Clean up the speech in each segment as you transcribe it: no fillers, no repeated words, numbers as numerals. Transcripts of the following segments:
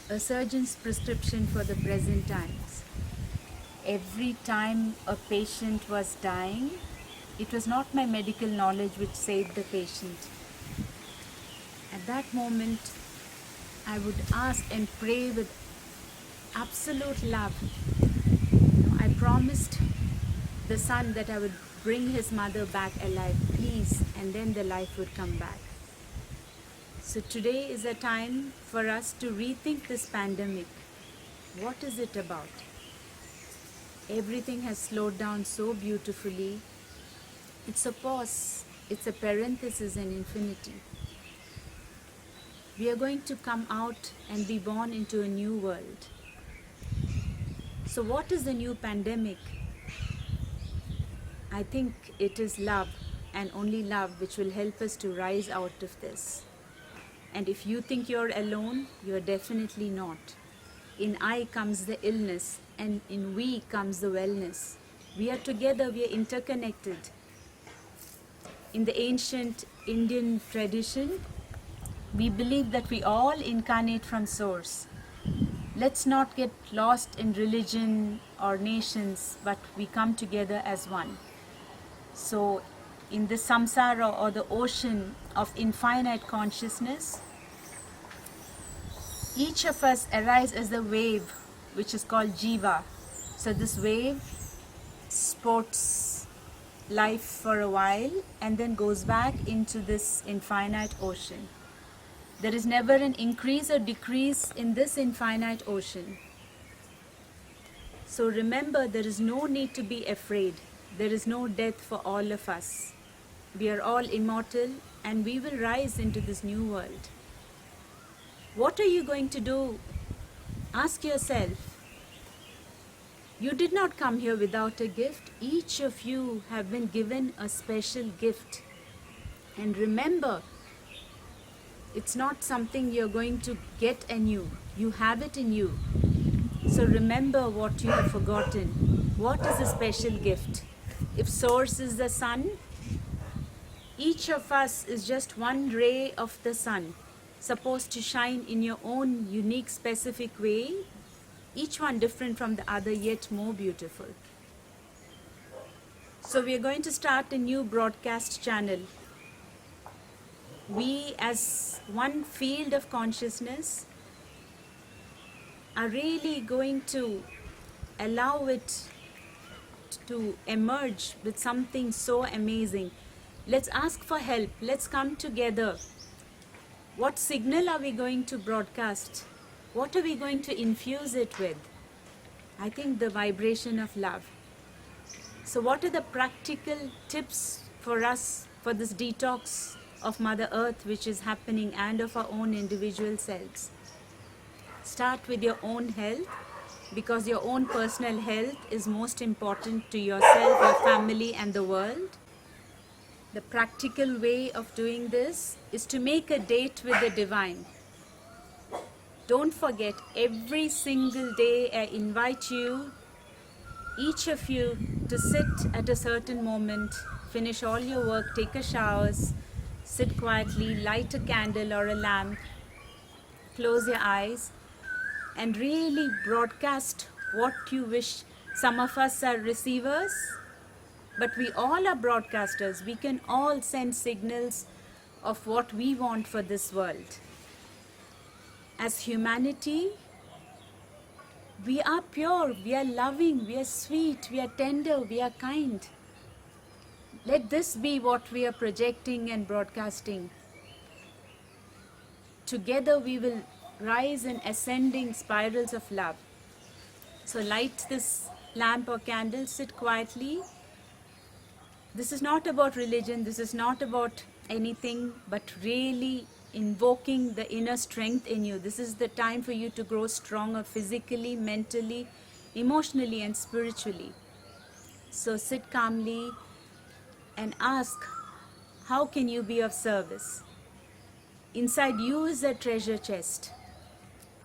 a surgeon's prescription for the present times. Every time a patient was dying, it was not my medical knowledge which saved the patient. At that moment, I would ask and pray with absolute love. I promised the son that I would bring his mother back alive, please, and then the life would come back. So today is a time for us to rethink this pandemic. What is it about? Everything has slowed down so beautifully. It's a pause, it's a parenthesis and infinity. We are going to come out and be born into a new world. So what is the new pandemic? I think it is love, and only love, which will help us to rise out of this. And if you think you're alone, you're definitely not. In I comes the illness, and in we comes the wellness. We are together, we are interconnected. In the ancient Indian tradition, we believe that we all incarnate from Source. Let's not get lost in religion or nations, but we come together as one. So in the samsara, or the ocean of infinite consciousness, each of us arise as a wave, which is called jiva. So this wave sports life for a while and then goes back into this infinite ocean. There is never an increase or decrease in this infinite ocean. So remember, there is no need to be afraid. There is no death for all of us. We are all immortal and we will rise into this new world. What are you going to do? Ask yourself. You did not come here without a gift. Each of you have been given a special gift. And remember, it's not something you're going to get anew. You have it in you. So remember what you have forgotten. What is a special gift? If Source is the sun, each of us is just one ray of the sun, supposed to shine in your own unique, specific way, each one different from the other, yet more beautiful. So we are going to start a new broadcast channel. We, as one field of consciousness, are really going to allow it to emerge with something so amazing. Let's ask for help. Let's come together. What signal are we going to broadcast? What are we going to infuse it with? I think the vibration of love. So what are the practical tips for us for this detox of Mother Earth which is happening, and of our own individual selves? Start with your own health, because your own personal health is most important to yourself, your family and the world. The practical way of doing this is to make a date with the divine. Don't forget, every single day I invite you, each of you, to sit at a certain moment, finish all your work, take a shower, sit quietly, light a candle or a lamp, close your eyes, and really broadcast what you wish. Some of us are receivers, but we all are broadcasters. We can all send signals of what we want for this world. As humanity, we are pure, we are loving, we are sweet, we are tender, we are kind. Let this be what we are projecting and broadcasting. Together we will rise in ascending spirals of love. So light this lamp or candle, sit quietly. This is not about religion, this is not about anything, but really invoking the inner strength in you. This is the time for you to grow stronger physically, mentally, emotionally and spiritually. So sit calmly and ask, how can you be of service? Inside you is a treasure chest.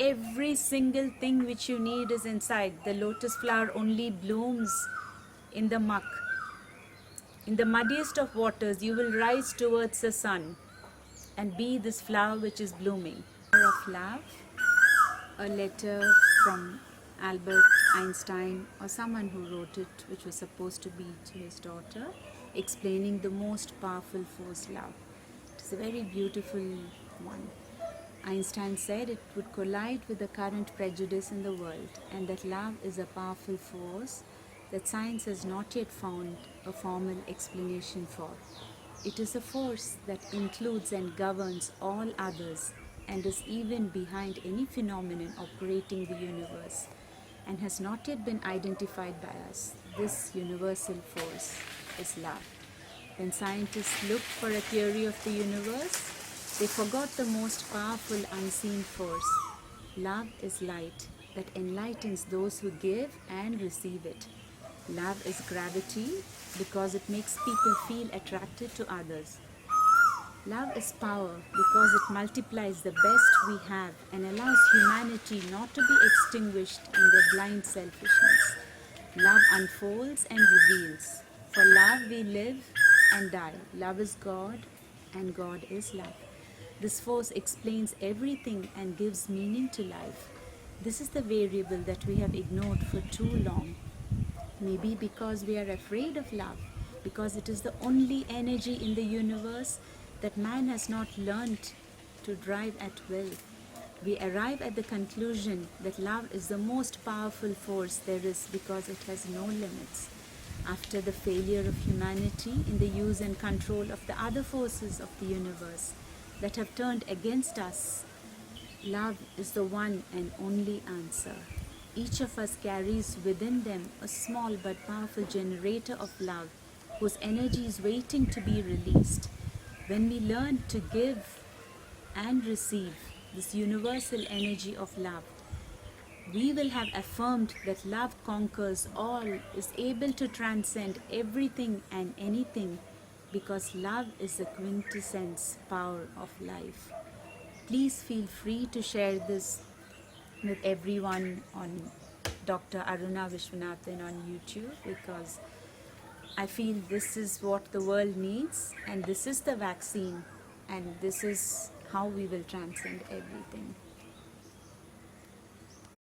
Every single thing which you need is inside. The lotus flower only blooms in the muck. In the muddiest of waters, you will rise towards the sun and be this flower which is blooming. Of love, a letter from Albert Einstein or someone who wrote it, which was supposed to be to his daughter, explaining the most powerful force, love. It's a very beautiful one. Einstein said it would collide with the current prejudice in the world, and that love is a powerful force that science has not yet found a formal explanation for. It is a force that includes and governs all others and is even behind any phenomenon operating the universe, and has not yet been identified by us. This universal force is love. When scientists looked for a theory of the universe, they forgot the most powerful unseen force. Love is light that enlightens those who give and receive it. Love is gravity because it makes people feel attracted to others. Love is power because it multiplies the best we have and allows humanity not to be extinguished in their blind selfishness. Love unfolds and reveals. For love we live and die. Love is God and God is love. This force explains everything and gives meaning to life. This is the variable that we have ignored for too long. Maybe because we are afraid of love, because it is the only energy in the universe that man has not learnt to drive at will. We arrive at the conclusion that love is the most powerful force there is because it has no limits. After the failure of humanity in the use and control of the other forces of the universe that have turned against us, love is the one and only answer. Each of us carries within them a small but powerful generator of love whose energy is waiting to be released. When we learn to give and receive this universal energy of love, we will have affirmed that love conquers all, is able to transcend everything and anything, because love is the quintessence power of life. Please feel free to share this with everyone on Dr. Aruna Viswanathan on YouTube, because I feel this is what the world needs, and this is the vaccine, and this is how we will transcend everything.